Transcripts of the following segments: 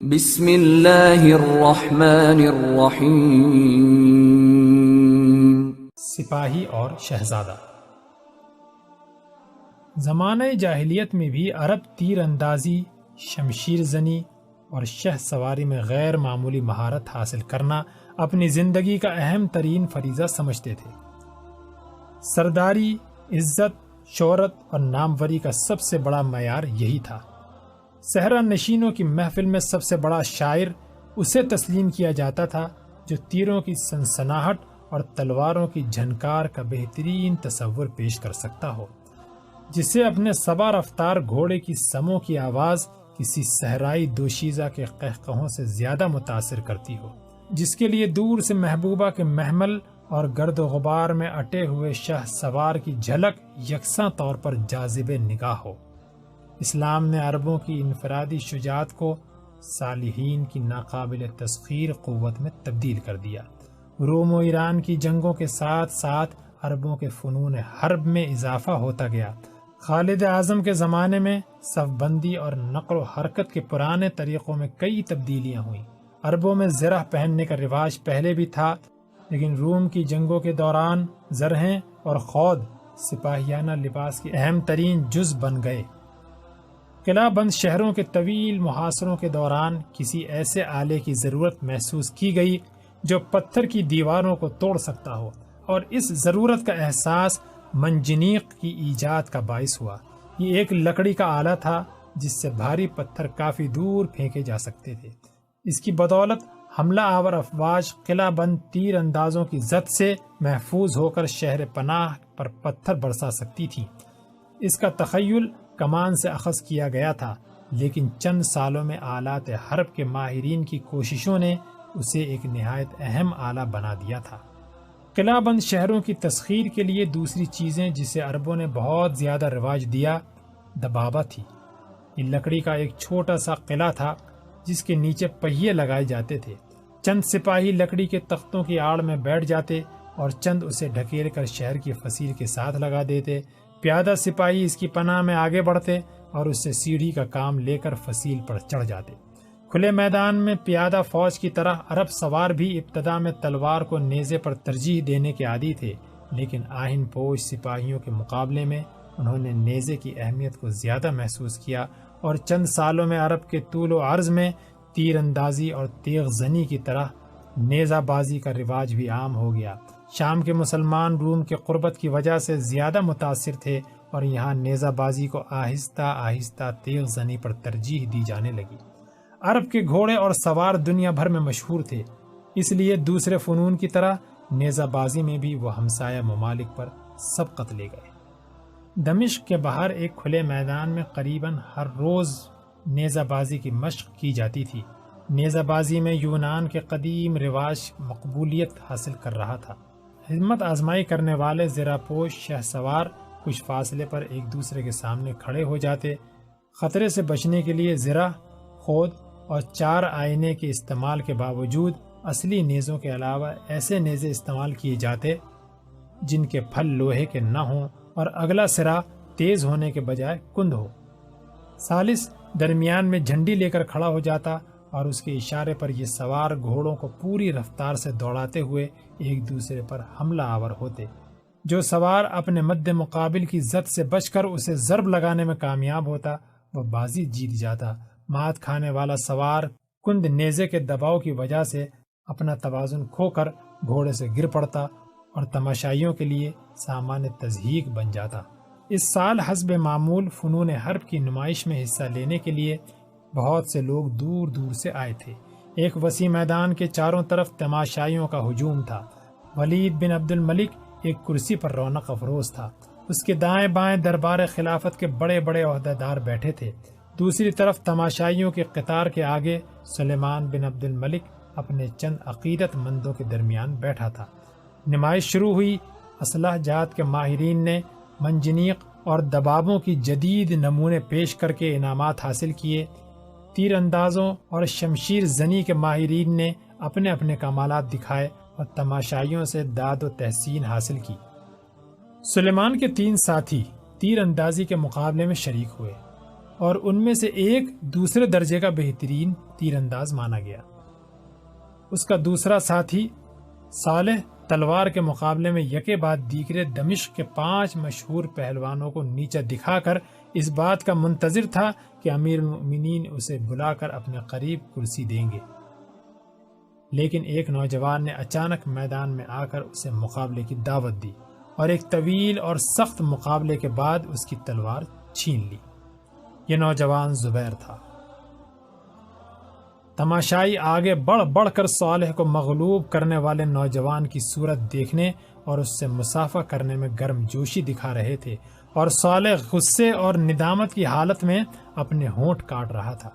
بسم اللہ الرحمن الرحیم۔ سپاہی اور شہزادہ۔ زمانہ جاہلیت میں بھی عرب تیر اندازی، شمشیر زنی اور شہ سواری میں غیر معمولی مہارت حاصل کرنا اپنی زندگی کا اہم ترین فریضہ سمجھتے تھے۔ سرداری، عزت، شہرت اور ناموری کا سب سے بڑا معیار یہی تھا۔ صحرا نشینوں کی محفل میں سب سے بڑا شاعر اسے تسلیم کیا جاتا تھا جو تیروں کی سنسناہٹ اور تلواروں کی جھنکار کا بہترین تصور پیش کر سکتا ہو، جسے اپنے سوا رفتار گھوڑے کی سموں کی آواز کسی صحرائی دوشیزہ کے قہقہوں سے زیادہ متاثر کرتی ہو، جس کے لیے دور سے محبوبہ کے محمل اور گرد و غبار میں اٹے ہوئے شاہ سوار کی جھلک یکساں طور پر جاذب نگاہ ہو۔ اسلام نے عربوں کی انفرادی شجاعت کو صالحین کی ناقابل تسخیر قوت میں تبدیل کر دیا۔ روم و ایران کی جنگوں کے ساتھ ساتھ عربوں کے فنون حرب میں اضافہ ہوتا گیا۔ خالد اعظم کے زمانے میں صف بندی اور نقل و حرکت کے پرانے طریقوں میں کئی تبدیلیاں ہوئیں۔ عربوں میں زرہ پہننے کا رواج پہلے بھی تھا، لیکن روم کی جنگوں کے دوران زرہیں اور خود سپاہیانہ لباس کے اہم ترین جز بن گئے۔ قلعہ بند شہروں کے طویل محاصروں کے دوران کسی ایسے آلے کی ضرورت محسوس کی گئی جو پتھر کی دیواروں کو توڑ سکتا ہو، اور اس ضرورت کا احساس منجنیق کی ایجاد کا باعث ہوا۔ یہ ایک لکڑی کا آلہ تھا جس سے بھاری پتھر کافی دور پھینکے جا سکتے تھے۔ اس کی بدولت حملہ آور افواج قلعہ بند تیر اندازوں کی زد سے محفوظ ہو کر شہر پناہ پر پتھر برسا سکتی تھی۔ اس کا تخیل کمان سے اخذ کیا گیا تھا، لیکن چند سالوں میں آلات حرب کے ماہرین کی کوششوں نے اسے ایک نہایت اہم آلہ بنا دیا تھا۔ قلعہ بند شہروں کی تسخیر کے لیے دوسری چیزیں جسے عربوں نے بہت زیادہ رواج دیا، دبابہ تھی۔ یہ لکڑی کا ایک چھوٹا سا قلعہ تھا جس کے نیچے پہیے لگائے جاتے تھے۔ چند سپاہی لکڑی کے تختوں کی آڑ میں بیٹھ جاتے اور چند اسے ڈھکیل کر شہر کی فصیل کے ساتھ لگا دیتے۔ پیادہ سپاہی اس کی پناہ میں آگے بڑھتے اور اس سے سیڑھی کا کام لے کر فصیل پر چڑھ جاتے۔ کھلے میدان میں پیادہ فوج کی طرح عرب سوار بھی ابتدا میں تلوار کو نیزے پر ترجیح دینے کے عادی تھے، لیکن آہن پوش سپاہیوں کے مقابلے میں انہوں نے نیزے کی اہمیت کو زیادہ محسوس کیا، اور چند سالوں میں عرب کے طول و عرض میں تیر اندازی اور تیغ زنی کی طرح نیزہ بازی کا رواج بھی عام ہو گیا۔ شام کے مسلمان روم کے قربت کی وجہ سے زیادہ متاثر تھے، اور یہاں نیزہ بازی کو آہستہ آہستہ تیغ زنی پر ترجیح دی جانے لگی۔ عرب کے گھوڑے اور سوار دنیا بھر میں مشہور تھے، اس لیے دوسرے فنون کی طرح نیزہ بازی میں بھی وہ ہمسایہ ممالک پر سبقت لے گئے۔ دمشق کے باہر ایک کھلے میدان میں قریباً ہر روز نیزہ بازی کی مشق کی جاتی تھی۔ نیزہ بازی میں یونان کے قدیم رواج مقبولیت حاصل کر رہا تھا۔ ہمت آزمائی کرنے والے زرہ پوش شہ سوار کچھ فاصلے پر ایک دوسرے کے سامنے کھڑے ہو جاتے۔ خطرے سے بچنے کے لیے زرہ، خود اور چار آئینے کے استعمال کے باوجود اصلی نیزوں کے علاوہ ایسے نیزے استعمال کیے جاتے جن کے پھل لوہے کے نہ ہوں اور اگلا سرا تیز ہونے کے بجائے کند ہو۔ ثالث درمیان میں جھنڈی لے کر کھڑا ہو جاتا، اور اس کے اشارے پر یہ سوار گھوڑوں کو پوری رفتار سے دوڑاتے ہوئے ایک دوسرے پر حملہ آور ہوتے۔ جو سوار اپنے مد مقابل کی زد سے بچ کر اسے ضرب لگانے میں کامیاب ہوتا، وہ بازی جیت جاتا۔ مات کھانے والا سوار کند نیزے کے دباؤ کی وجہ سے اپنا توازن کھو کر گھوڑے سے گر پڑتا اور تماشائیوں کے لیے سامان تضحیک بن جاتا۔ اس سال حسب معمول فنون حرب کی نمائش میں حصہ لینے کے لیے بہت سے لوگ دور دور سے آئے تھے۔ ایک وسیع میدان کے چاروں طرف تماشائیوں کا ہجوم تھا۔ ولید بن عبد الملک ایک کرسی پر رونق افروز تھا، اس کے دائیں بائیں دربار خلافت کے بڑے بڑے عہدیدار بیٹھے تھے۔ دوسری طرف تماشائیوں کے قطار کے آگے سلیمان بن عبد الملک اپنے چند عقیدت مندوں کے درمیان بیٹھا تھا۔ نمائش شروع ہوئی۔ اسلحہ جات کے ماہرین نے منجنیق اور دبابوں کی جدید نمونے پیش کر کے انعامات حاصل کیے۔ تیر اندازوں اور شمشیر زنی کے ماہرین نے اپنے اپنے کمالات دکھائے اور تماشائیوں سے داد و تحسین حاصل کی۔ سلیمان کے 3 ساتھی تیر اندازی کے مقابلے میں شریک ہوئے۔ اور ان میں سے ایک دوسرے درجے کا بہترین تیر انداز مانا گیا۔ اس کا دوسرا ساتھی صالح تلوار کے مقابلے میں یکے بعد دیگرے دمشق کے 5 مشہور پہلوانوں کو نیچا دکھا کر اس بات کا منتظر تھا کہ امیر المؤمنین اسے بلا کر اپنے قریب کرسی دیں گے، لیکن ایک نوجوان نے اچانک میدان میں آ کر اسے مقابلے کی دعوت دی اور ایک طویل اور سخت مقابلے کے بعد اس کی تلوار چھین لی۔ یہ نوجوان زبیر تھا۔ تماشائی آگے بڑھ کر صالح کو مغلوب کرنے والے نوجوان کی صورت دیکھنے اور اس سے مصافحہ کرنے میں گرم جوشی دکھا رہے تھے، اور صالح غصے اور ندامت کی حالت میں اپنے ہونٹ کاٹ رہا تھا۔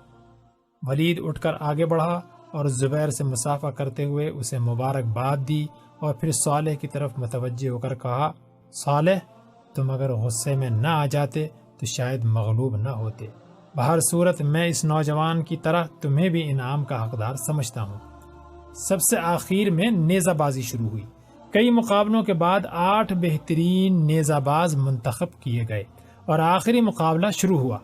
ولید اٹھ کر آگے بڑھا اور زبیر سے مصافحہ کرتے ہوئے اسے مبارکباد دی، اور پھر صالح کی طرف متوجہ ہو کر کہا، صالح، تم اگر غصے میں نہ آ جاتے تو شاید مغلوب نہ ہوتے۔ بہر صورت میں اس نوجوان کی طرح تمہیں بھی انعام کا حقدار سمجھتا ہوں۔ سب سے آخر میں نیزہ بازی شروع ہوئی۔ کئی مقابلوں کے بعد 8 بہترین نیزہ باز منتخب کیے گئے اور آخری مقابلہ شروع ہوا۔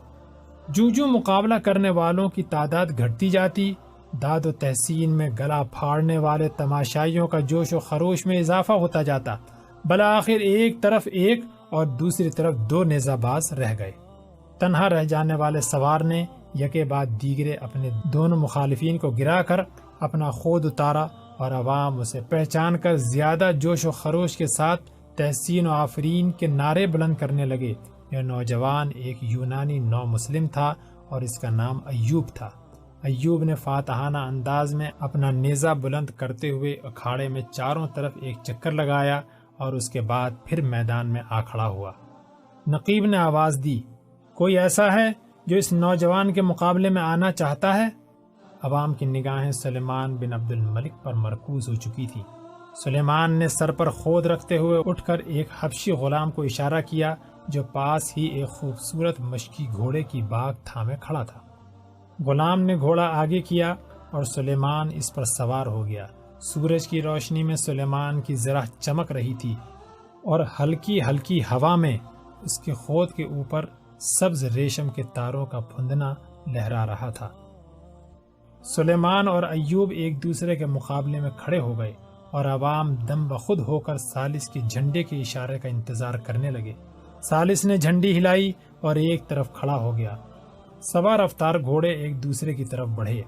جو مقابلہ کرنے والوں کی تعداد گھٹتی جاتی، داد و تحسین میں گلا پھاڑنے والے تماشائیوں کا جوش و خروش میں اضافہ ہوتا جاتا۔ بالآخر ایک طرف ایک اور دوسری طرف 2 نیزہ باز رہ گئے۔ تنہا رہ جانے والے سوار نے یکے بعد دیگرے اپنے دونوں مخالفین کو گرا کر اپنا خود اتارا، اور عوام اسے پہچان کر زیادہ جوش و خروش کے ساتھ تحسین و آفرین کے نعرے بلند کرنے لگے۔ یہ نوجوان ایک یونانی نو مسلم تھا اور اس کا نام ایوب تھا۔ ایوب نے فاتحانہ انداز میں اپنا نیزہ بلند کرتے ہوئے اکھاڑے میں چاروں طرف ایک چکر لگایا اور اس کے بعد پھر میدان میں آ کھڑا ہوا۔ نقیب نے آواز دی، کوئی ایسا ہے جو اس نوجوان کے مقابلے میں آنا چاہتا ہے؟ عوام کی نگاہیں سلیمان بن عبد الملک پر مرکوز ہو چکی تھی۔ سلیمان نے سر پر خود رکھتے ہوئے اٹھ کر ایک حبشی غلام کو اشارہ کیا جو پاس ہی ایک خوبصورت مشکی گھوڑے کی باگ تھامے کھڑا تھا۔ غلام نے گھوڑا آگے کیا اور سلیمان اس پر سوار ہو گیا۔ سورج کی روشنی میں سلیمان کی ذرا چمک رہی تھی اور ہلکی ہلکی ہوا میں اس کے خود کے اوپر سبز ریشم کے تاروں کا پھندنا لہرا رہا تھا۔ سلیمان اور ایوب ایک دوسرے کے مقابلے میں کھڑے ہو گئے اور عوام دم بخود ہو کر ثالث کے جھنڈے کے اشارے کا انتظار کرنے لگے۔ ثالث نے جھنڈی ہلائی اور ایک طرف کھڑا ہو گیا۔ سوار افطار گھوڑے ایک دوسرے کی طرف بڑھے۔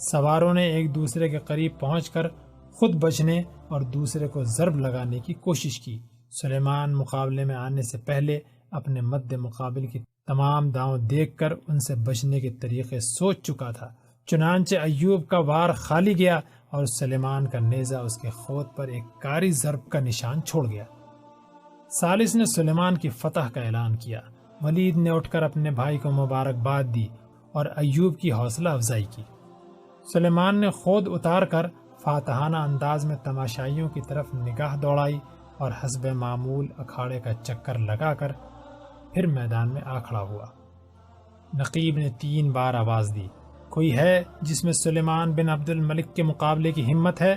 سواروں نے ایک دوسرے کے قریب پہنچ کر خود بچنے اور دوسرے کو ضرب لگانے کی کوشش کی۔ سلیمان مقابلے میں آنے سے پہلے اپنے مد مقابل کی تمام داؤں دیکھ کر ان سے بچنے کے طریقے سوچ چکا تھا۔ چنانچہ ایوب کا وار خالی گیا اور سلیمان کا نیزہ اس کے خود پر ایک کاری ضرب کا نشان چھوڑ گیا۔ ثالث نے سلیمان کی فتح کا اعلان کیا۔ ولید نے اٹھ کر اپنے بھائی کو مبارکباد دی اور ایوب کی حوصلہ افزائی کی۔ سلیمان نے خود اتار کر فاتحانہ انداز میں تماشائیوں کی طرف نگاہ دوڑائی اور حسب معمول اکھاڑے کا چکر لگا کر پھر میدان میں آ کھڑا ہوا۔ نقیب نے 3 بار آواز دی، کوئی ہے جس میں سلیمان بن عبد الملک کے مقابلے کی ہمت ہے؟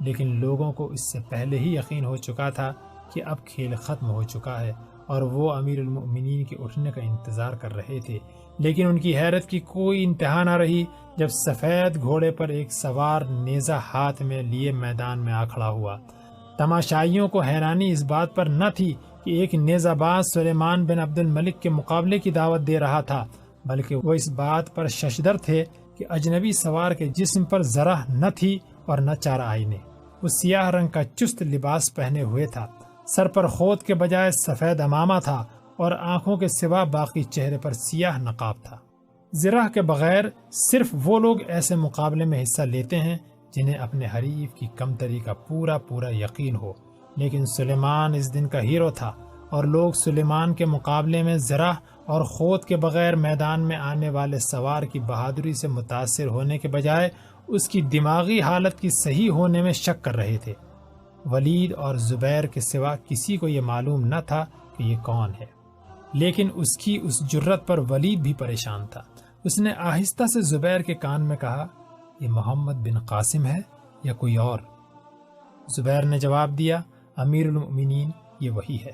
لیکن لوگوں کو اس سے پہلے ہی یقین ہو چکا تھا کہ اب کھیل ختم ہو چکا ہے اور وہ امیر المؤمنین کے اٹھنے کا انتظار کر رہے تھے۔ لیکن ان کی حیرت کی کوئی انتہا نہ رہی جب سفید گھوڑے پر ایک سوار نیزہ ہاتھ میں لیے میدان میں آ کھڑا ہوا۔ تماشائیوں کو حیرانی اس بات پر نہ تھی کہ ایک نیزہ باز سلیمان بن عبد الملک کے مقابلے کی دعوت دے رہا تھا، بلکہ وہ اس بات پر ششدر تھے کہ اجنبی سوار کے جسم پر ذرہ نہ تھی اور نہ 4 آئینے۔ وہ سیاہ رنگ کا چست لباس پہنے ہوئے تھا، سر پر خود کے بجائے سفید عمامہ تھا اور آنکھوں کے سوا باقی چہرے پر سیاہ نقاب تھا۔ زرہ کے بغیر صرف وہ لوگ ایسے مقابلے میں حصہ لیتے ہیں جنہیں اپنے حریف کی کمتری کا پورا یقین ہو، لیکن سلیمان اس دن کا ہیرو تھا اور لوگ سلیمان کے مقابلے میں زرہ اور خود کے بغیر میدان میں آنے والے سوار کی بہادری سے متاثر ہونے کے بجائے اس کی دماغی حالت کی صحیح ہونے میں شک کر رہے تھے۔ ولید اور زبیر کے سوا کسی کو یہ معلوم نہ تھا کہ یہ کون ہے، لیکن اس کی اس جرت پر ولید بھی پریشان تھا۔ اس نے آہستہ سے زبیر کے کان میں کہا، یہ محمد بن قاسم ہے یا کوئی اور؟ زبیر نے جواب دیا، امیر المؤمنین، یہ وہی ہے۔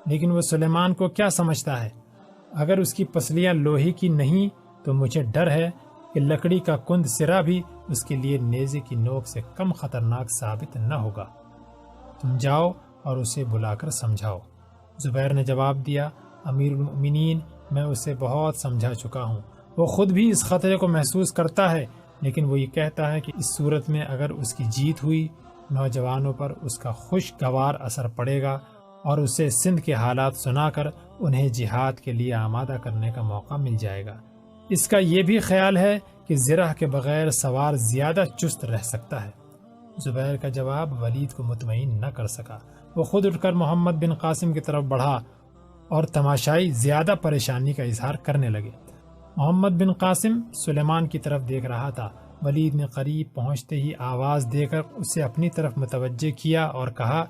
لیکن وہ سلیمان کو کیا سمجھتا ہے؟ اگر اس کی پسلیاں لوہے کی نہیں تو مجھے ڈر ہے کہ لکڑی کا کند سرا بھی اس کے لیے نیزے کی نوک سے کم خطرناک ثابت نہ ہوگا۔ تم جاؤ اور اسے بلا کر سمجھاؤ۔ زبیر نے جواب دیا، امیر المؤمنین، میں اسے بہت سمجھا چکا ہوں، وہ خود بھی اس خطرے کو محسوس کرتا ہے، لیکن وہ یہ کہتا ہے کہ اس صورت میں اگر اس کی جیت ہوئی، نوجوانوں پر اس کا خوشگوار اثر پڑے گا اور اسے سندھ کے حالات سنا کر انہیں جہاد کے لیے آمادہ کرنے کا موقع مل جائے گا۔ اس کا یہ بھی خیال ہے کہ زرہ کے بغیر سوار زیادہ چست رہ سکتا ہے۔ زبیر کا جواب ولید کو مطمئن نہ کر سکا۔ وہ خود اٹھ کر محمد بن قاسم کی طرف بڑھا اور تماشائی زیادہ پریشانی کا اظہار کرنے لگے۔ محمد بن قاسم سلیمان کی طرف دیکھ رہا تھا۔ ولید نے قریب پہنچتے ہی آواز دے کر اسے اپنی طرف متوجہ کیا اور کہا،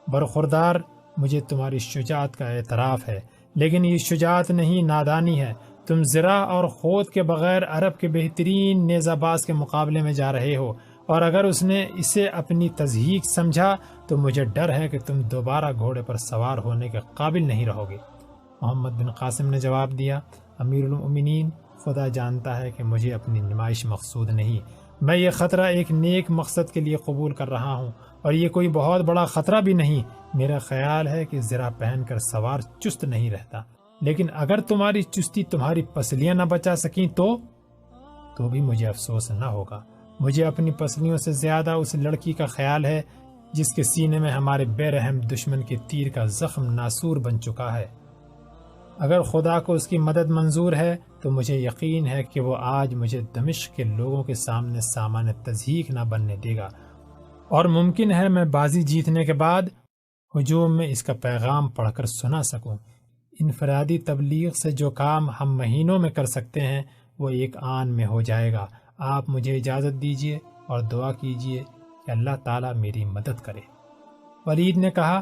برخوردار، مجھے تمہاری شجاعت کا اعتراف ہے، لیکن یہ شجاعت نہیں، نادانی ہے۔ تم زرہ اور خود کے بغیر عرب کے بہترین نیزہ باز کے مقابلے میں جا رہے ہو، اور اگر اس نے اسے اپنی تضحیک سمجھا تو مجھے ڈر ہے کہ تم دوبارہ گھوڑے پر سوار ہونے کے قابل نہیں رہو گے۔ محمد بن قاسم نے جواب دیا، امیر المؤمنین، خدا جانتا ہے کہ مجھے اپنی نمائش مقصود نہیں، میں یہ خطرہ ایک نیک مقصد کے لیے قبول کر رہا ہوں، اور یہ کوئی بہت بڑا خطرہ بھی نہیں۔ میرا خیال ہے کہ زرہ پہن کر سوار چست نہیں رہتا، لیکن اگر تمہاری چستی تمہاری پسلیاں نہ بچا سکیں تو بھی مجھے افسوس نہ ہوگا۔ مجھے اپنی پسلیوں سے زیادہ اس لڑکی کا خیال ہے جس کے سینے میں ہمارے بے رحم دشمن کے تیر کا زخم ناسور بن چکا ہے۔ اگر خدا کو اس کی مدد منظور ہے تو مجھے یقین ہے کہ وہ آج مجھے دمشق کے لوگوں کے سامنے سامان تضحیک نہ بننے دے گا، اور ممکن ہے میں بازی جیتنے کے بعد ہجوم میں اس کا پیغام پڑھ کر سنا سکوں۔ انفرادی تبلیغ سے جو کام ہم مہینوں میں کر سکتے ہیں وہ ایک آن میں ہو جائے گا۔ آپ مجھے اجازت دیجیے اور دعا کیجیے کہ اللہ تعالیٰ میری مدد کرے۔ ولید نے کہا،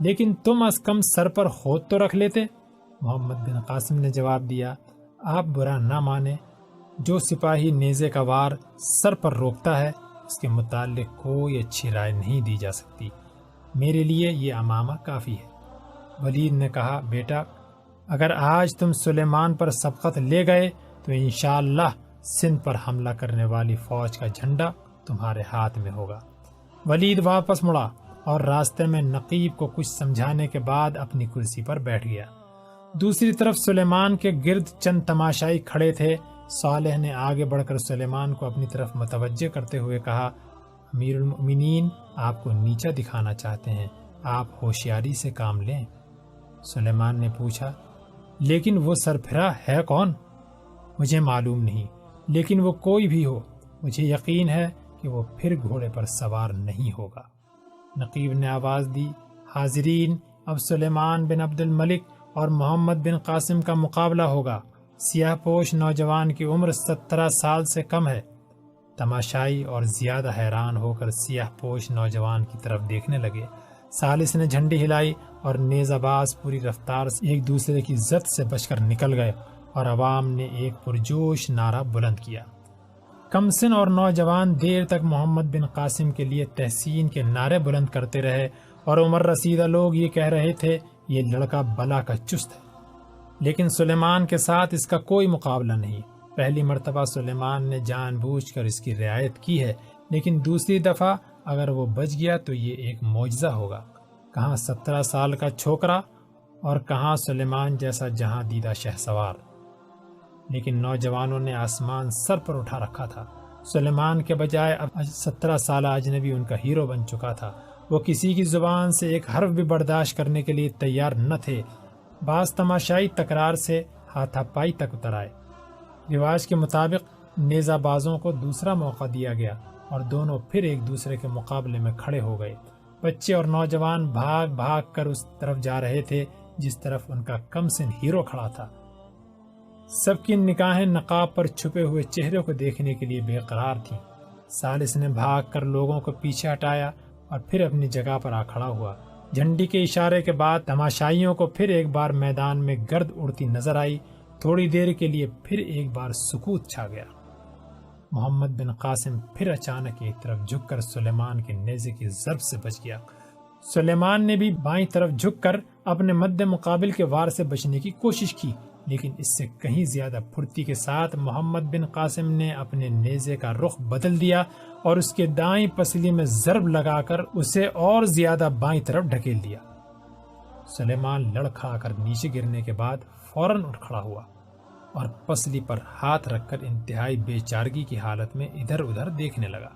لیکن تم از کم سر پر خود تو رکھ لیتے۔ محمد بن قاسم نے جواب دیا، آپ برا نہ مانیں، جو سپاہی نیزے کا وار سر پر روکتا ہے اس کے متعلق کوئی اچھی رائے نہیں دی جا سکتی۔ میرے لیے یہ امامہ کافی ہے۔ ولید نے کہا، بیٹا، اگر آج تم سلیمان پر سبقت لے گئے تو انشاءاللہ سندھ پر حملہ کرنے والی فوج کا جھنڈا تمہارے ہاتھ میں ہوگا۔ ولید واپس مڑا اور راستے میں نقیب کو کچھ سمجھانے کے بعد اپنی کرسی پر بیٹھ گیا۔ دوسری طرف سلیمان کے گرد چند تماشائی کھڑے تھے۔ صالح نے آگے بڑھ کر سلیمان کو اپنی طرف متوجہ کرتے ہوئے کہا، امیر المؤمنین آپ کو نیچا دکھانا چاہتے ہیں، آپ ہوشیاری سے کام لیں۔ سلیمان نے پوچھا، لیکن وہ سرپھرا ہے کون؟ مجھے معلوم نہیں، لیکن وہ کوئی بھی ہو، مجھے یقین ہے کہ وہ پھر گھوڑے پر سوار نہیں ہوگا۔ نقیب نے آواز دی، حاضرین، اب سلیمان بن عبد الملک اور محمد بن قاسم کا مقابلہ ہوگا۔ سیاہ پوش نوجوان کی عمر 17 سال سے کم ہے۔ تماشائی اور زیادہ حیران ہو کر سیاہ پوش نوجوان کی طرف دیکھنے لگے۔ ثالث نے جھنڈی ہلائی اور نیزہ باز پوری رفتار سے ایک دوسرے کی زد سے بچ کر نکل گئے، اور عوام نے ایک پرجوش نعرہ بلند کیا۔ کمسن اور نوجوان دیر تک محمد بن قاسم کے لیے تحسین کے نعرے بلند کرتے رہے، اور عمر رسیدہ لوگ یہ کہہ رہے تھے، یہ لڑکا بلا کا چست ہے، لیکن سلیمان کے ساتھ اس کا کوئی مقابلہ نہیں۔ پہلی مرتبہ سلیمان نے جان بوجھ کر اس کی رعایت کی ہے، لیکن دوسری دفعہ اگر وہ بچ گیا تو یہ ایک معجزہ ہوگا۔ کہاں 17 سال کا چھوکرا اور کہاں سلیمان جیسا جہاں دیدہ شہسوار۔ لیکن نوجوانوں نے آسمان سر پر اٹھا رکھا تھا۔ سلیمان کے بجائے اب 17 سالہ اجنبی ان کا ہیرو بن چکا تھا۔ وہ کسی کی زبان سے ایک حرف بھی برداشت کرنے کے لیے تیار نہ تھے۔ بعض تماشائی تکرار سے ہاتھا پائی تک اتر آئے۔ رواج کے مطابق نیزہ بازوں کو دوسرا موقع دیا گیا اور دونوں پھر ایک دوسرے کے مقابلے میں کھڑے ہو گئے۔ بچے اور نوجوان بھاگ بھاگ کر اس طرف جا رہے تھے جس طرف ان کا کمسن ہیرو کھڑا تھا۔ سب کی نگاہیں نقاب پر چھپے ہوئے چہرے کو دیکھنے کے لیے بے قرار تھیں۔ ثالث نے بھاگ کر لوگوں کو پیچھے ہٹایا اور پھر اپنی جگہ پر آ کھڑا ہوا۔ جھنڈی کے اشارے کے بعد تماشائیوں کو پھر ایک بار میدان میں گرد اڑتی نظر آئی۔ تھوڑی دیر کے لیے پھر ایک بار سکوت چھا گیا۔ محمد بن قاسم پھر اچانک ایک طرف جھک کر سلیمان کے نیزے کی ضرب سے بچ گیا۔ سلیمان نے بھی بائیں طرف جھک کر اپنے مد مقابل کے وار سے بچنے کی کوشش کی، لیکن اس سے کہیں زیادہ پھرتی کے ساتھ محمد بن قاسم نے اپنے نیزے کا رخ بدل دیا اور اس کے دائیں پسلی میں ضرب لگا کر اسے اور زیادہ بائیں طرف ڈھکیل دیا۔ سلیمان لڑکھڑا کر نیچے گرنے کے بعد فوراً اٹھ کھڑا ہوا اور پسلی پر ہاتھ رکھ کر انتہائی بے چارگی کی حالت میں ادھر ادھر دیکھنے لگا۔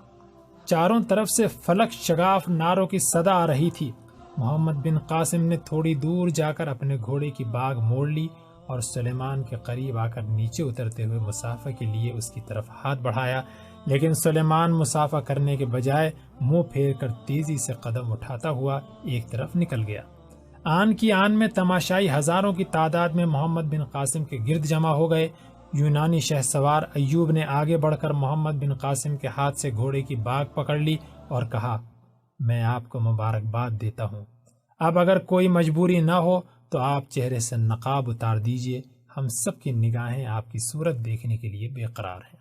چاروں طرف سے فلک شگاف نعروں کی صدا آ رہی تھی۔ محمد بن قاسم نے تھوڑی دور جا کر اپنے گھوڑے کی باگ موڑ لی اور سلیمان کے قریب آ کر نیچے اترتے ہوئے مسافہ کے لیے اس کی طرف ہاتھ بڑھایا، لیکن سلیمان مسافہ کرنے کے بجائے منہ پھیر کر تیزی سے قدم اٹھاتا ہوا ایک طرف نکل گیا۔ آن کی آن میں تماشائی ہزاروں کی تعداد میں محمد بن قاسم کے گرد جمع ہو گئے۔ یونانی شہ سوار ایوب نے آگے بڑھ کر محمد بن قاسم کے ہاتھ سے گھوڑے کی باگ پکڑ لی اور کہا، میں آپ کو مبارکباد دیتا ہوں۔ اب اگر کوئی مجبوری نہ ہو تو آپ چہرے سے نقاب اتار دیجئے، ہم سب کی نگاہیں آپ کی صورت دیکھنے کے لیے بے قرار ہیں۔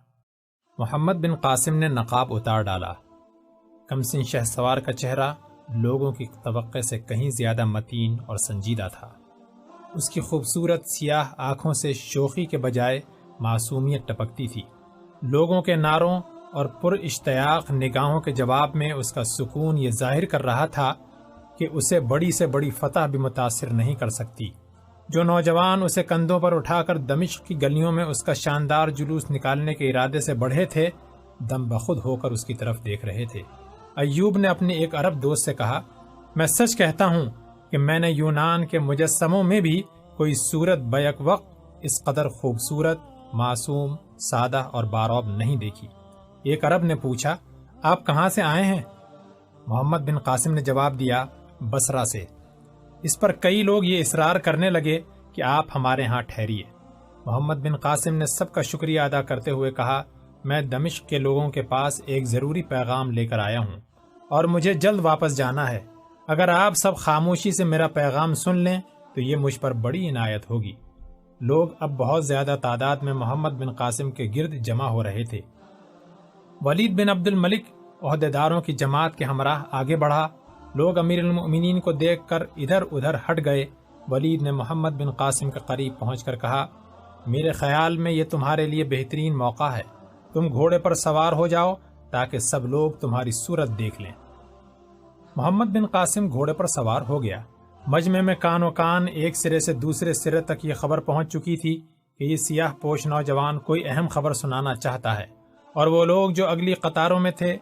محمد بن قاسم نے نقاب اتار ڈالا۔ کمسن شہ سوار کا چہرہ لوگوں کی توقع سے کہیں زیادہ متین اور سنجیدہ تھا۔ اس کی خوبصورت سیاہ آنکھوں سے شوخی کے بجائے معصومیت ٹپکتی تھی۔ لوگوں کے نعروں اور پر اشتیاق نگاہوں کے جواب میں اس کا سکون یہ ظاہر کر رہا تھا کہ اسے بڑی سے بڑی فتح بھی متاثر نہیں کر سکتی۔ جو نوجوان اسے کندھوں پر اٹھا کر دمشق کی گلیوں میں اس کا شاندار جلوس نکالنے کے ارادے سے بڑھے تھے، دم بخود ہو کر اس کی طرف دیکھ رہے تھے۔ ایوب نے اپنے ایک عرب دوست سے کہا، میں سچ کہتا ہوں کہ میں نے یونان کے مجسموں میں بھی کوئی صورت بیک وقت اس قدر خوبصورت، معصوم، سادہ اور بارعب نہیں دیکھی۔ ایک عرب نے پوچھا، آپ کہاں سے آئے ہیں؟ محمد بن قاسم نے جواب دیا، بصرہ سے۔ اس پر کئی لوگ یہ اصرار کرنے لگے کہ آپ ہمارے ہاں ٹھہریے۔ محمد بن قاسم نے سب کا شکریہ ادا کرتے ہوئے کہا، میں دمشق کے لوگوں کے پاس ایک ضروری پیغام لے کر آیا ہوں اور مجھے جلد واپس جانا ہے۔ اگر آپ سب خاموشی سے میرا پیغام سن لیں تو یہ مجھ پر بڑی عنایت ہوگی۔ لوگ اب بہت زیادہ تعداد میں محمد بن قاسم کے گرد جمع ہو رہے تھے۔ ولید بن عبد الملک عہدیداروں کی جماعت کے ہمراہ آگے بڑھا۔ لوگ امیر المؤمنین کو دیکھ کر ادھر ادھر ہٹ گئے۔ ولید نے محمد بن قاسم کے قریب پہنچ کر کہا، میرے خیال میں یہ تمہارے لیے بہترین موقع ہے، تم گھوڑے پر سوار ہو جاؤ تاکہ سب لوگ تمہاری صورت دیکھ لیں۔ محمد بن قاسم گھوڑے پر سوار ہو گیا۔ مجمع میں کان و کان ایک سرے سے دوسرے سرے تک یہ خبر پہنچ چکی تھی کہ یہ سیاہ پوش نوجوان کوئی اہم خبر سنانا چاہتا ہے، اور وہ لوگ جو اگلی قطاروں میں تھے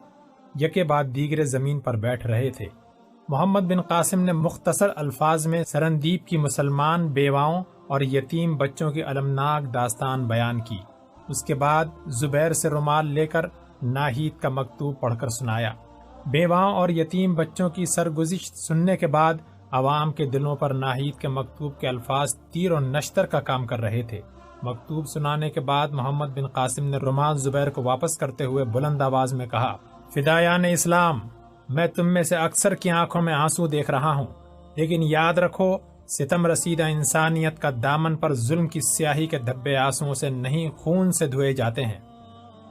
یکے بعد دیگرے زمین پر بیٹھ رہے تھے۔ محمد بن قاسم نے مختصر الفاظ میں سرندیپ کی مسلمان بیواؤں اور یتیم بچوں کی المناک داستان بیان کی۔ اس کے بعد زبیر سے رومال لے کر ناہید کا مکتوب پڑھ کر سنایا۔ بیواؤں اور یتیم بچوں کی سرگزشت سننے کے بعد عوام کے دلوں پر ناہید کے مکتوب کے الفاظ تیر و نشتر کا کام کر رہے تھے۔ مکتوب سنانے کے بعد محمد بن قاسم نے رومال زبیر کو واپس کرتے ہوئے بلند آواز میں کہا، فدایان اسلام، میں تم میں سے اکثر کی آنکھوں میں آنسو دیکھ رہا ہوں، لیکن یاد رکھو ستم رسیدہ انسانیت کا دامن پر ظلم کی سیاہی کے دھبے آنسوؤں سے نہیں، خون سے دھوئے جاتے ہیں۔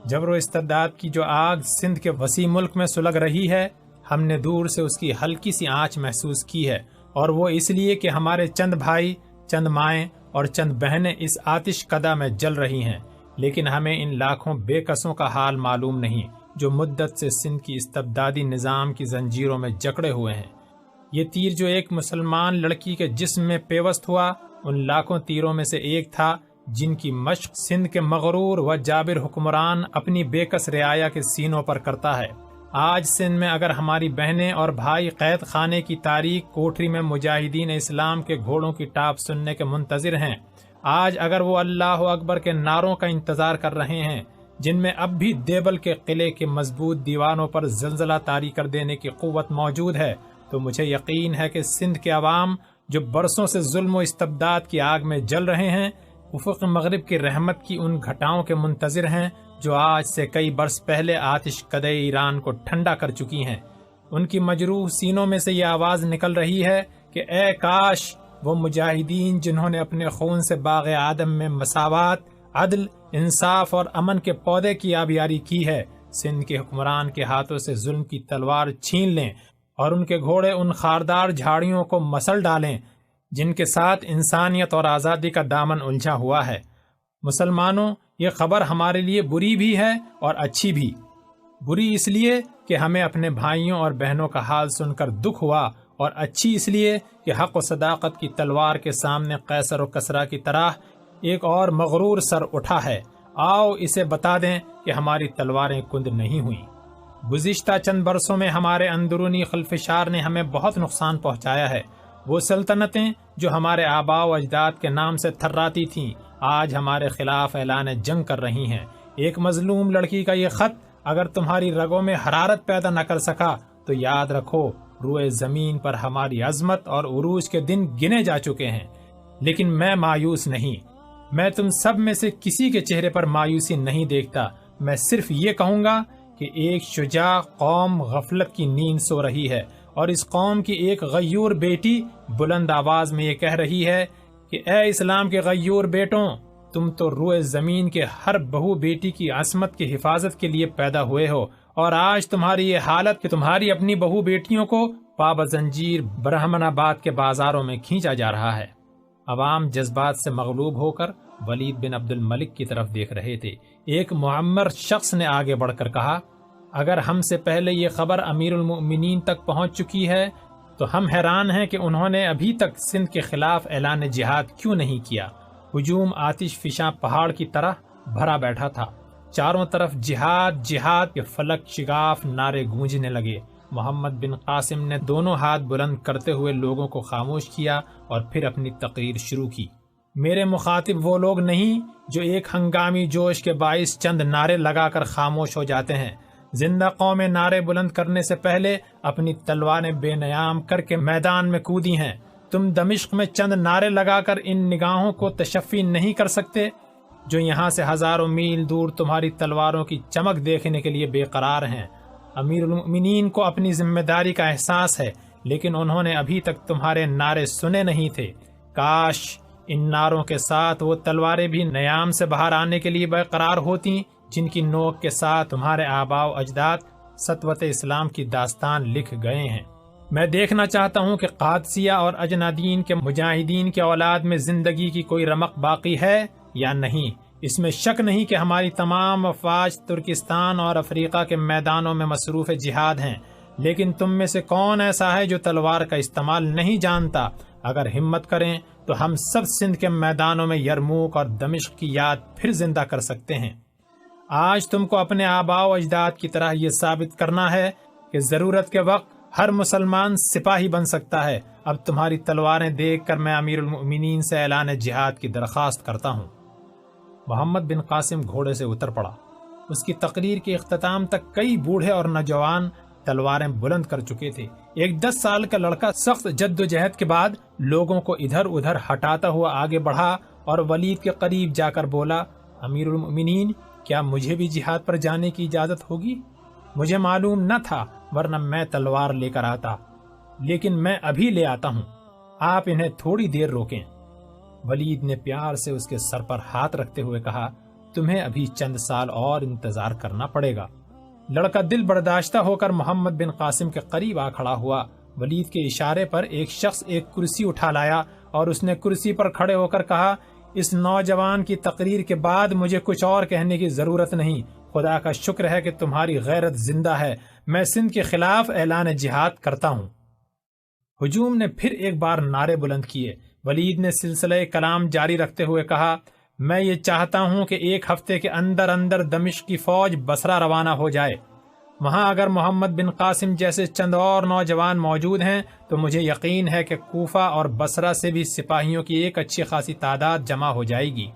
جبر و استبداد کی جو آگ سندھ کے وسیع ملک میں سلگ رہی ہے، ہم نے دور سے اس کی ہلکی سی آنچ محسوس کی ہے، اور وہ اس لیے کہ ہمارے چند بھائی، چند مائیں اور چند بہنیں اس آتش کدہ میں جل رہی ہیں، لیکن ہمیں ان لاکھوں بے کسوں کا حال معلوم نہیں جو مدت سے سندھ کی استبدادی نظام کی زنجیروں میں جکڑے ہوئے ہیں۔ یہ تیر جو ایک مسلمان لڑکی کے جسم میں پیوست ہوا، ان لاکھوں تیروں میں سے ایک تھا جن کی مشق سندھ کے مغرور و جابر حکمران اپنی بے کس رعایا کے سینوں پر کرتا ہے۔ آج سندھ میں اگر ہماری بہنیں اور بھائی قید خانے کی تاریک کوٹری میں مجاہدین اسلام کے گھوڑوں کی ٹاپ سننے کے منتظر ہیں، آج اگر وہ اللہ اکبر کے نعروں کا انتظار کر رہے ہیں جن میں اب بھی دیبل کے قلعے کے مضبوط دیوانوں پر زلزلہ طاری کر دینے کی قوت موجود ہے، تو مجھے یقین ہے کہ سندھ کے عوام جو برسوں سے ظلم و استبداد کی آگ میں جل رہے ہیں، افق مغرب کی رحمت کی ان گھٹاؤں کے منتظر ہیں جو آج سے کئی برس پہلے آتش کدہ ایران کو ٹھنڈا کر چکی ہیں۔ ان کی مجروح سینوں میں سے یہ آواز نکل رہی ہے کہ اے کاش وہ مجاہدین جنہوں نے اپنے خون سے باغ آدم میں مساوات، عدل، انصاف اور امن کے پودے کی آبیاری کی ہے، سندھ کے حکمران کے ہاتھوں سے ظلم کی تلوار چھین لیں اور ان کے گھوڑے ان خاردار جھاڑیوں کو مسل ڈالیں جن کے ساتھ انسانیت اور آزادی کا دامن الجھا ہوا ہے۔ مسلمانوں، یہ خبر ہمارے لیے بری بھی ہے اور اچھی بھی۔ بری اس لیے کہ ہمیں اپنے بھائیوں اور بہنوں کا حال سن کر دکھ ہوا، اور اچھی اس لیے کہ حق و صداقت کی تلوار کے سامنے قیصر و کسریٰ کی طرح ایک اور مغرور سر اٹھا ہے۔ آؤ اسے بتا دیں کہ ہماری تلواریں کند نہیں ہوئیں۔ گزشتہ چند برسوں میں ہمارے اندرونی خلفشار نے ہمیں بہت نقصان پہنچایا ہے۔ وہ سلطنتیں جو ہمارے آباء و اجداد کے نام سے تھراتی تھیں، آج ہمارے خلاف اعلان جنگ کر رہی ہیں۔ ایک مظلوم لڑکی کا یہ خط اگر تمہاری رگوں میں حرارت پیدا نہ کر سکا تو یاد رکھو، روئے زمین پر ہماری عظمت اور عروج کے دن گنے جا چکے ہیں۔ لیکن میں مایوس نہیں، میں تم سب میں سے کسی کے چہرے پر مایوسی نہیں دیکھتا۔ میں صرف یہ کہوں گا کہ ایک شجاع قوم غفلت کی نیند سو رہی ہے، اور اس قوم کی ایک غیور بیٹی بلند آواز میں یہ کہہ رہی ہے کہ اے اسلام کے غیور بیٹوں، تم تو روئے زمین کے ہر بہو بیٹی کی عصمت کی حفاظت کے لیے پیدا ہوئے ہو، اور آج تمہاری یہ حالت کہ تمہاری اپنی بہو بیٹیوں کو پابند زنجیر برہمن آباد کے بازاروں میں کھینچا جا رہا ہے۔ عوام جذبات سے مغلوب ہو کر ولید بن عبد الملک کی طرف دیکھ رہے تھے۔ ایک معمر شخص نے آگے بڑھ کر کہا، اگر ہم سے پہلے یہ خبر امیر المؤمنین تک پہنچ چکی ہے تو ہم حیران ہیں کہ انہوں نے ابھی تک سندھ کے خلاف اعلان جہاد کیوں نہیں کیا۔ ہجوم آتش فشاں پہاڑ کی طرح بھرا بیٹھا تھا، چاروں طرف جہاد جہاد کے فلک شگاف نعرے گونجنے لگے۔ محمد بن قاسم نے دونوں ہاتھ بلند کرتے ہوئے لوگوں کو خاموش کیا اور پھر اپنی تقریر شروع کی۔ میرے مخاطب وہ لوگ نہیں جو ایک ہنگامی جوش کے باعث چند نعرے لگا کر خاموش ہو جاتے ہیں۔ زندہ قومیں نعرے بلند کرنے سے پہلے اپنی تلواریں بے نیام کر کے میدان میں کودی ہیں۔ تم دمشق میں چند نعرے لگا کر ان نگاہوں کو تشفی نہیں کر سکتے جو یہاں سے ہزاروں میل دور تمہاری تلواروں کی چمک دیکھنے کے لیے بے قرار ہیں۔ امیر المؤمنین کو اپنی ذمہ داری کا احساس ہے، لیکن انہوں نے ابھی تک تمہارے نعرے سنے نہیں تھے۔ کاش ان نعروں کے ساتھ وہ تلواریں بھی نیام سے باہر آنے کے لیے برقرار ہوتی جن کی نوک کے ساتھ تمہارے آباء و اجداد سطوت اسلام کی داستان لکھ گئے ہیں۔ میں دیکھنا چاہتا ہوں کہ قادسیہ اور اجنادین کے مجاہدین کے اولاد میں زندگی کی کوئی رمق باقی ہے یا نہیں۔ اس میں شک نہیں کہ ہماری تمام افواج ترکستان اور افریقہ کے میدانوں میں مصروف جہاد ہیں، لیکن تم میں سے کون ایسا ہے جو تلوار کا استعمال نہیں جانتا؟ اگر ہمت کریں تو ہم سب سندھ کے میدانوں میں یرموک اور دمشق کی یاد پھر زندہ کر سکتے ہیں۔ آج تم کو اپنے آباء و اجداد کی طرح یہ ثابت کرنا ہے کہ ضرورت کے وقت ہر مسلمان سپاہی بن سکتا ہے۔ اب تمہاری تلواریں دیکھ کر میں امیر المؤمنین سے اعلان جہاد کی درخواست کرتا ہوں۔ محمد بن قاسم گھوڑے سے اتر پڑا۔ اس کی تقریر کے اختتام تک کئی بوڑھے اور نوجوان تلواریں بلند کر چکے تھے۔ ایک 10 سال کا لڑکا سخت جد و جہد کے بعد لوگوں کو ادھر ادھر ہٹاتا ہوا آگے بڑھا اور ولید کے قریب جا کر بولا، امیر المؤمنین، کیا مجھے بھی جہاد پر جانے کی اجازت ہوگی؟ مجھے معلوم نہ تھا، ورنہ میں تلوار لے کر آتا، لیکن میں ابھی لے آتا ہوں۔ آپ انہیں تھوڑی دیر روکیں۔ ولید نے پیار سے اس کے سر پر ہاتھ رکھتے ہوئے کہا، تمہیں ابھی چند سال اور انتظار کرنا پڑے گا۔ لڑکا دل برداشتہ ہو کر محمد بن قاسم کے قریب آ کھڑا ہوا۔ ولید کے اشارے پر ایک شخص ایک کرسی اٹھا لایا اور اس نے کرسی پر کھڑے ہو کر کہا، اس نوجوان کی تقریر کے بعد مجھے کچھ اور کہنے کی ضرورت نہیں۔ خدا کا شکر ہے کہ تمہاری غیرت زندہ ہے۔ میں سندھ کے خلاف اعلان جہاد کرتا ہوں۔ ہجوم نے پھر ایک بار نعرے بلند کیے۔ ولید نے سلسلہ کلام جاری رکھتے ہوئے کہا، میں یہ چاہتا ہوں کہ ایک ہفتے کے اندر اندر دمشق کی فوج بصرہ روانہ ہو جائے۔ وہاں اگر محمد بن قاسم جیسے چند اور نوجوان موجود ہیں تو مجھے یقین ہے کہ کوفہ اور بصرہ سے بھی سپاہیوں کی ایک اچھی خاصی تعداد جمع ہو جائے گی۔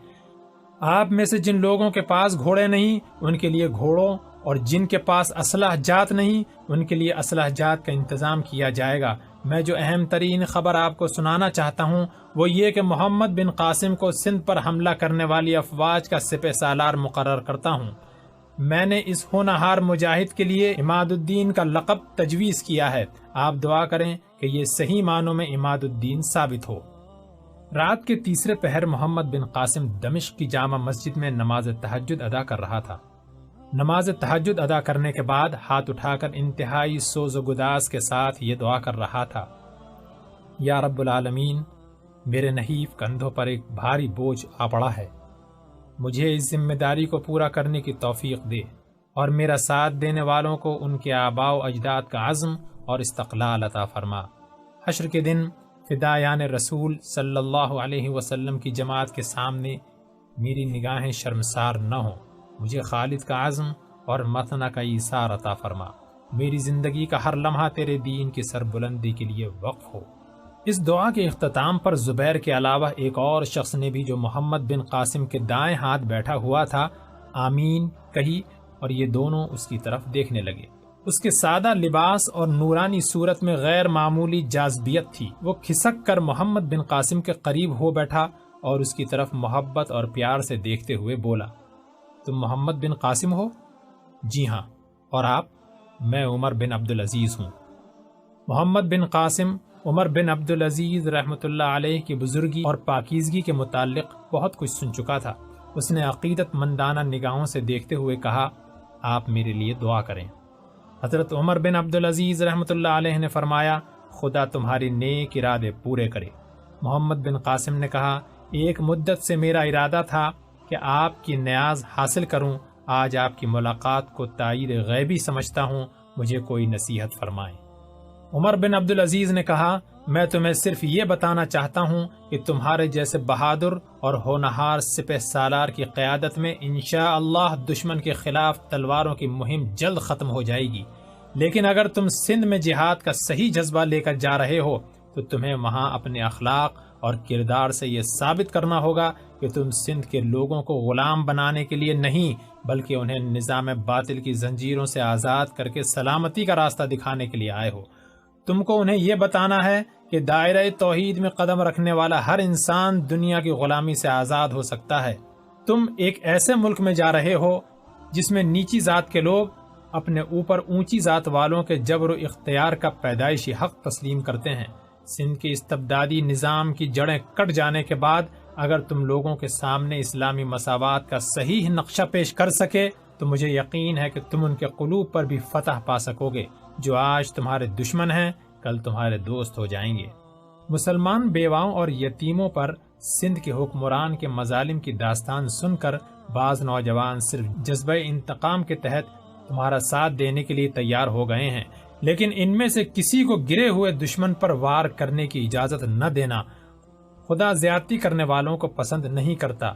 آپ میں سے جن لوگوں کے پاس گھوڑے نہیں ان کے لیے گھوڑوں، اور جن کے پاس اسلحہ جات نہیں ان کے لیے اسلحہ جات کا انتظام کیا جائے گا۔ میں جو اہم ترین خبر آپ کو سنانا چاہتا ہوں وہ یہ کہ محمد بن قاسم کو سندھ پر حملہ کرنے والی افواج کا سپہ سالار مقرر کرتا ہوں۔ میں نے اس ہونہار مجاہد کے لیے عماد الدین کا لقب تجویز کیا ہے۔ آپ دعا کریں کہ یہ صحیح معنوں میں عماد الدین ثابت ہو۔ رات کے تیسرے پہر محمد بن قاسم دمشق کی جامع مسجد میں نماز تہجد ادا کر رہا تھا۔ نماز تہجد ادا کرنے کے بعد ہاتھ اٹھا کر انتہائی سوز و گداز کے ساتھ یہ دعا کر رہا تھا، یا رب العالمین، میرے نحیف کندھوں پر ایک بھاری بوجھ آ پڑا ہے۔ مجھے اس ذمہ داری کو پورا کرنے کی توفیق دے اور میرا ساتھ دینے والوں کو ان کے آباء و اجداد کا عزم اور استقلال عطا فرما۔ حشر کے دن فدایان رسول صلی اللہ علیہ وسلم کی جماعت کے سامنے میری نگاہیں شرمسار نہ ہوں۔ مجھے خالد کا عزم اور مثنہ کا ایثار عطا فرما۔ میری زندگی کا ہر لمحہ تیرے دین کی سربلندی کے لیے وقف ہو۔ اس دعا کے اختتام پر زبیر کے علاوہ ایک اور شخص نے بھی، جو محمد بن قاسم کے دائیں ہاتھ بیٹھا ہوا تھا، آمین کہی، اور یہ دونوں اس کی طرف دیکھنے لگے۔ اس کے سادہ لباس اور نورانی صورت میں غیر معمولی جاذبیت تھی۔ وہ کھسک کر محمد بن قاسم کے قریب ہو بیٹھا اور اس کی طرف محبت اور پیار سے دیکھتے ہوئے بولا، تم محمد بن قاسم ہو؟ جی ہاں۔ اور آپ؟ میں عمر بن عبدالعزیز ہوں۔ محمد بن قاسم عمر بن عبدالعزیز رحمۃ اللہ علیہ کی بزرگی اور پاکیزگی کے متعلق بہت کچھ سن چکا تھا۔ اس نے عقیدت مندانہ نگاہوں سے دیکھتے ہوئے کہا، آپ میرے لیے دعا کریں۔ حضرت عمر بن عبدالعزیز رحمۃ اللہ علیہ نے فرمایا، خدا تمہاری نیک ارادے پورے کرے۔ محمد بن قاسم نے کہا، ایک مدت سے میرا ارادہ تھا کہ آپ کی نیاز حاصل کروں، آج آپ کی ملاقات کو تائید غیبی سمجھتا ہوں، مجھے کوئی نصیحت فرمائیں۔ عمر بن عبدالعزیز نے کہا، میں تمہیں صرف یہ بتانا چاہتا ہوں کہ تمہارے جیسے بہادر اور ہونہار سپہ سالار کی قیادت میں انشاءاللہ دشمن کے خلاف تلواروں کی مہم جلد ختم ہو جائے گی، لیکن اگر تم سندھ میں جہاد کا صحیح جذبہ لے کر جا رہے ہو تو تمہیں وہاں اپنے اخلاق اور کردار سے یہ ثابت کرنا ہوگا کہ تم سندھ کے لوگوں کو غلام بنانے کے لیے نہیں، بلکہ انہیں نظام باطل کی زنجیروں سے آزاد کر کے سلامتی کا راستہ دکھانے کے لیے آئے ہو۔ تم کو انہیں یہ بتانا ہے کہ دائرہ توحید میں قدم رکھنے والا ہر انسان دنیا کی غلامی سے آزاد ہو سکتا ہے۔ تم ایک ایسے ملک میں جا رہے ہو جس میں نیچی ذات کے لوگ اپنے اوپر اونچی ذات والوں کے جبر و اختیار کا پیدائشی حق تسلیم کرتے ہیں۔ سندھ کے استبدادی نظام کی جڑیں کٹ جانے کے بعد اگر تم لوگوں کے سامنے اسلامی مساوات کا صحیح نقشہ پیش کر سکے تو مجھے یقین ہے کہ تم ان کے قلوب پر بھی فتح پا سکو گے۔ جو آج تمہارے دشمن ہیں کل تمہارے دوست ہو جائیں گے۔ مسلمان بیواؤں اور یتیموں پر سندھ کے حکمران کے مظالم کی داستان سن کر بعض نوجوان صرف جذبہ انتقام کے تحت تمہارا ساتھ دینے کے لیے تیار ہو گئے ہیں، لیکن ان میں سے کسی کو گرے ہوئے دشمن پر وار کرنے کی اجازت نہ دینا۔ خدا زیادتی کرنے والوں کو پسند نہیں کرتا۔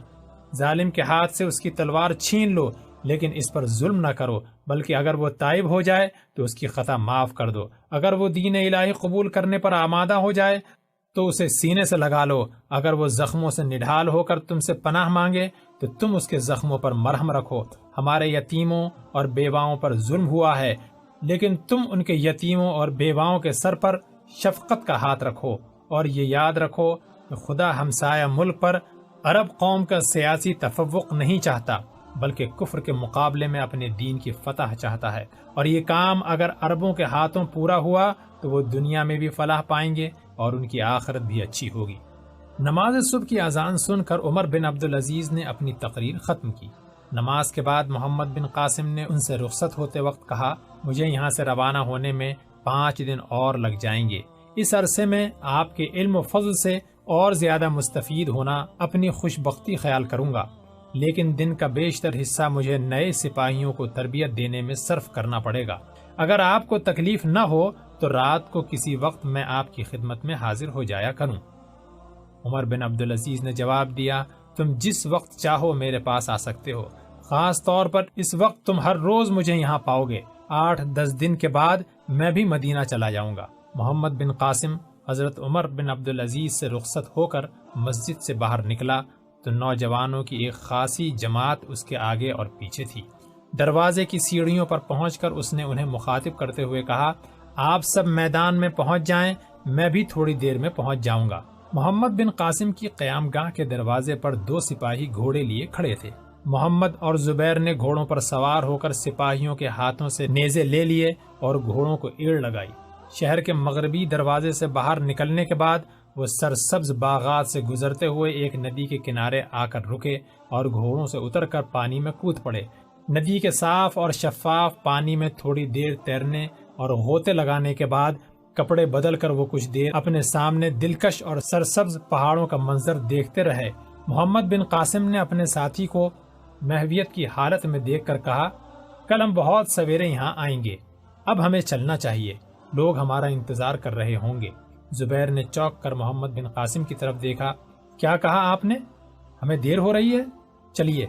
ظالم کے ہاتھ سے اس کی تلوار چھین لو، لیکن اس پر ظلم نہ کرو، بلکہ اگر وہ تائب ہو جائے تو اس کی خطا معاف کر دو۔ اگر وہ دین الہی قبول کرنے پر آمادہ ہو جائے تو اسے سینے سے لگا لو۔ اگر وہ زخموں سے نڈھال ہو کر تم سے پناہ مانگے تو تم اس کے زخموں پر مرہم رکھو۔ ہمارے یتیموں اور بیواؤں پر ظلم ہوا ہے، لیکن تم ان کے یتیموں اور بیواؤں کے سر پر شفقت کا ہاتھ رکھو، اور یہ یاد رکھو کہ خدا ہمسایہ ملک پر عرب قوم کا سیاسی تفوق نہیں چاہتا، بلکہ کفر کے مقابلے میں اپنے دین کی فتح چاہتا ہے، اور یہ کام اگر عربوں کے ہاتھوں پورا ہوا تو وہ دنیا میں بھی فلاح پائیں گے اور ان کی آخرت بھی اچھی ہوگی۔ نماز صبح کی اذان سن کر عمر بن عبدالعزیز نے اپنی تقریر ختم کی۔ نماز کے بعد محمد بن قاسم نے ان سے رخصت ہوتے وقت کہا، مجھے یہاں سے روانہ ہونے میں 5 دن اور لگ جائیں گے۔ اس عرصے میں آپ کے علم و فضل سے اور زیادہ مستفید ہونا اپنی خوش بختی خیال کروں گا، لیکن دن کا بیشتر حصہ مجھے نئے سپاہیوں کو تربیت دینے میں صرف کرنا پڑے گا۔ اگر آپ کو تکلیف نہ ہو تو رات کو کسی وقت میں آپ کی خدمت میں حاضر ہو جایا کروں۔ عمر بن عبدالعزیز نے جواب دیا، تم جس وقت چاہو میرے پاس آ سکتے ہو، خاص طور پر اس وقت تم ہر روز مجھے یہاں پاؤ گے۔ 8-10 دن کے بعد میں بھی مدینہ چلا جاؤں گا۔ محمد بن قاسم حضرت عمر بن عبدالعزیز سے رخصت ہو کر مسجد سے باہر نکلا تو نوجوانوں کی ایک خاصی جماعت اس کے آگے اور پیچھے تھی۔ دروازے کی سیڑھیوں پر پہنچ کر اس نے انہیں مخاطب کرتے ہوئے کہا، آپ سب میدان میں پہنچ جائیں، میں بھی تھوڑی دیر میں پہنچ جاؤں گا۔ محمد بن قاسم کی قیام گاہ کے دروازے پر 2 سپاہی گھوڑے لیے کھڑے تھے۔ محمد اور زبیر نے گھوڑوں پر سوار ہو کر سپاہیوں کے ہاتھوں سے نیزے لے لیے اور گھوڑوں کو ایڑ لگائی۔ شہر کے مغربی دروازے سے باہر نکلنے کے بعد وہ سرسبز باغات سے گزرتے ہوئے ایک ندی کے کنارے آ کر رکے اور گھوڑوں سے اتر کر پانی میں کود پڑے۔ ندی کے صاف اور شفاف پانی میں تھوڑی دیر تیرنے اور غوطے لگانے کے بعد کپڑے بدل کر وہ کچھ دیر اپنے سامنے دلکش اور سرسبز پہاڑوں کا منظر دیکھتے رہے۔ محمد بن قاسم نے اپنے ساتھی کو محویت کی حالت میں دیکھ کر کہا، کل ہم بہت سویرے یہاں آئیں گے، اب ہمیں چلنا چاہیے، لوگ ہمارا انتظار کر رہے ہوں گے۔ زبیر نے چونک کر محمد بن قاسم کی طرف دیکھا۔ کیا کہا آپ نے؟ ہمیں دیر ہو رہی ہے، چلیے۔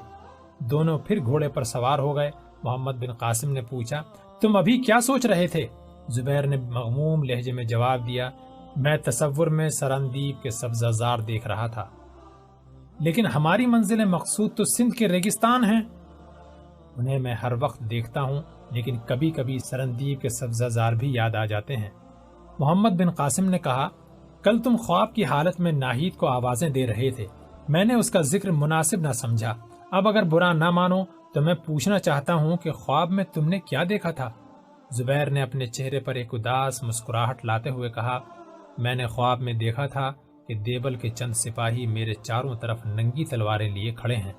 دونوں پھر گھوڑے پر سوار ہو گئے۔ محمد بن قاسم نے پوچھا، تم ابھی کیا سوچ رہے تھے؟ زبیر نے مغموم لہجے میں جواب دیا، میں تصور میں سرندیب کے سبزہ زار دیکھ رہا تھا، لیکن ہماری منزل مقصود تو سندھ کے ریگستان ہیں۔ انہیں میں ہر وقت دیکھتا ہوں، لیکن کبھی کبھی سرندیب کے سبزہ زار بھی یاد آ جاتے ہیں۔ محمد بن قاسم نے کہا، کل تم خواب کی حالت میں ناہید کو آوازیں دے رہے تھے، میں نے اس کا ذکر مناسب نہ سمجھا۔ اب اگر برا نہ مانو تو میں پوچھنا چاہتا ہوں کہ خواب میں تم نے کیا دیکھا تھا؟ زبیر نے اپنے چہرے پر ایک اداس مسکراہٹ لاتے ہوئے کہا، میں نے خواب میں دیکھا تھا کہ دیبل کے چند سپاہی میرے چاروں طرف ننگی تلواریں لیے کھڑے ہیں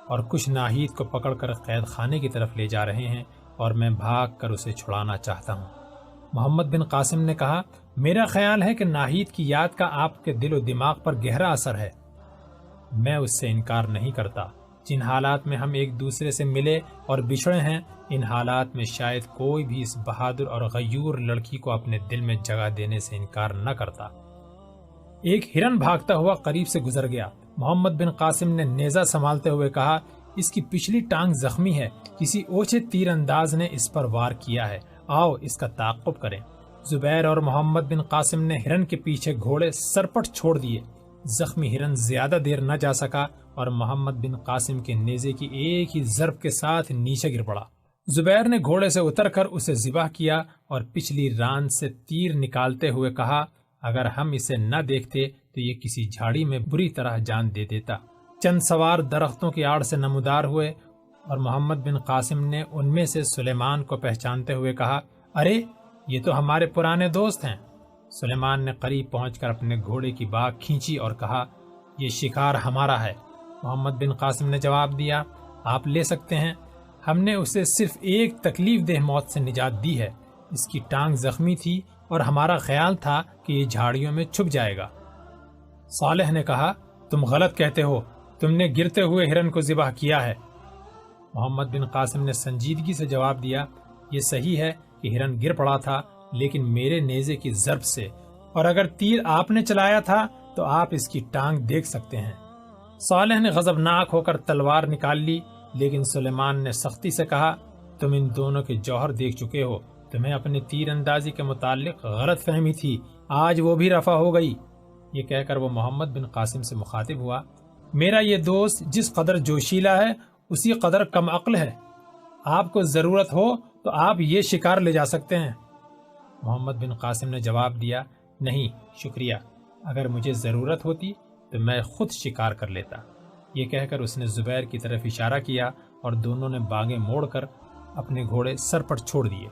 اور کچھ ناہید کو پکڑ کر قید خانے کی طرف لے جا رہے ہیں اور میں بھاگ کر اسے چھڑانا چاہتا ہوں۔ محمد بن قاسم نے کہا، میرا خیال ہے کہ ناہید کی یاد کا آپ کے دل و دماغ پر گہرا اثر ہے۔ میں اس سے انکار نہیں کرتا۔ جن حالات میں ہم ایک دوسرے سے ملے اور بچھڑے ہیں، ان حالات میں شاید کوئی بھی اس بہادر اور غیور لڑکی کو اپنے دل میں جگہ دینے سے انکار نہ کرتا۔ ایک ہرن بھاگتا ہوا قریب سے گزر گیا۔ محمد بن قاسم نے نیزہ سنبھالتے ہوئے کہا، اس کی پچھلی ٹانگ زخمی ہے، کسی اوچھے تیر انداز نے اس پر وار کیا ہے، آؤ اس کا تعاقب کریں۔ زبیر اور محمد بن قاسم نے ہرن کے پیچھے گھوڑے سرپٹ چھوڑ دیے۔ زخمی ہرن زیادہ دیر نہ جا سکا اور محمد بن قاسم کے نیزے کی ایک ہی ضرب کے ساتھ نیچے گر پڑا۔ زبیر نے گھوڑے سے اتر کر اسے ذبح کیا اور پچھلی ران سے تیر نکالتے ہوئے کہا، اگر ہم اسے نہ دیکھتے تو یہ کسی جھاڑی میں بری طرح جان دے دیتا۔ چند سوار درختوں کی آڑ سے نمودار ہوئے اور محمد بن قاسم نے ان میں سے سلیمان کو پہچانتے ہوئے کہا، ارے یہ تو ہمارے پرانے دوست ہیں۔ سلیمان نے قریب پہنچ کر اپنے گھوڑے کی باگ کھینچی اور کہا، یہ شکار ہمارا ہے۔ محمد بن قاسم نے جواب دیا، آپ لے سکتے ہیں، ہم نے اسے صرف ایک تکلیف دہ موت سے نجات دی ہے، اس کی ٹانگ زخمی تھی اور ہمارا خیال تھا کہ یہ جھاڑیوں میں چھپ جائے گا۔ صالح نے کہا، تم غلط کہتے ہو، تم نے گرتے ہوئے ہرن کو ذبح کیا ہے۔ محمد بن قاسم نے سنجیدگی سے جواب دیا، یہ صحیح ہے کہ ہرن گر پڑا تھا، لیکن میرے نیزے کی ضرب سے، اور اگر تیر آپ نے چلایا تھا تو آپ اس کی ٹانگ دیکھ سکتے ہیں۔ صالح نے غضبناک ہو کر تلوار نکال لی، لیکن سلیمان نے سختی سے کہا، تم ان دونوں کے جوہر دیکھ چکے ہو، تمہیں اپنی تیر اندازی کے متعلق غلط فہمی تھی، آج وہ بھی رفع ہو گئی۔ یہ کہہ کر وہ محمد بن قاسم سے مخاطب ہوا، میرا یہ دوست جس قدر جوشیلا ہے اسی قدر کم عقل ہے، آپ کو ضرورت ہو تو آپ یہ شکار لے جا سکتے ہیں۔ محمد بن قاسم نے جواب دیا، نہیں شکریہ، اگر مجھے ضرورت ہوتی تو میں خود شکار کر لیتا۔ یہ کہہ کر اس نے زبیر کی طرف اشارہ کیا اور دونوں نے باگیں موڑ کر اپنے گھوڑے سر پر چھوڑ دیے۔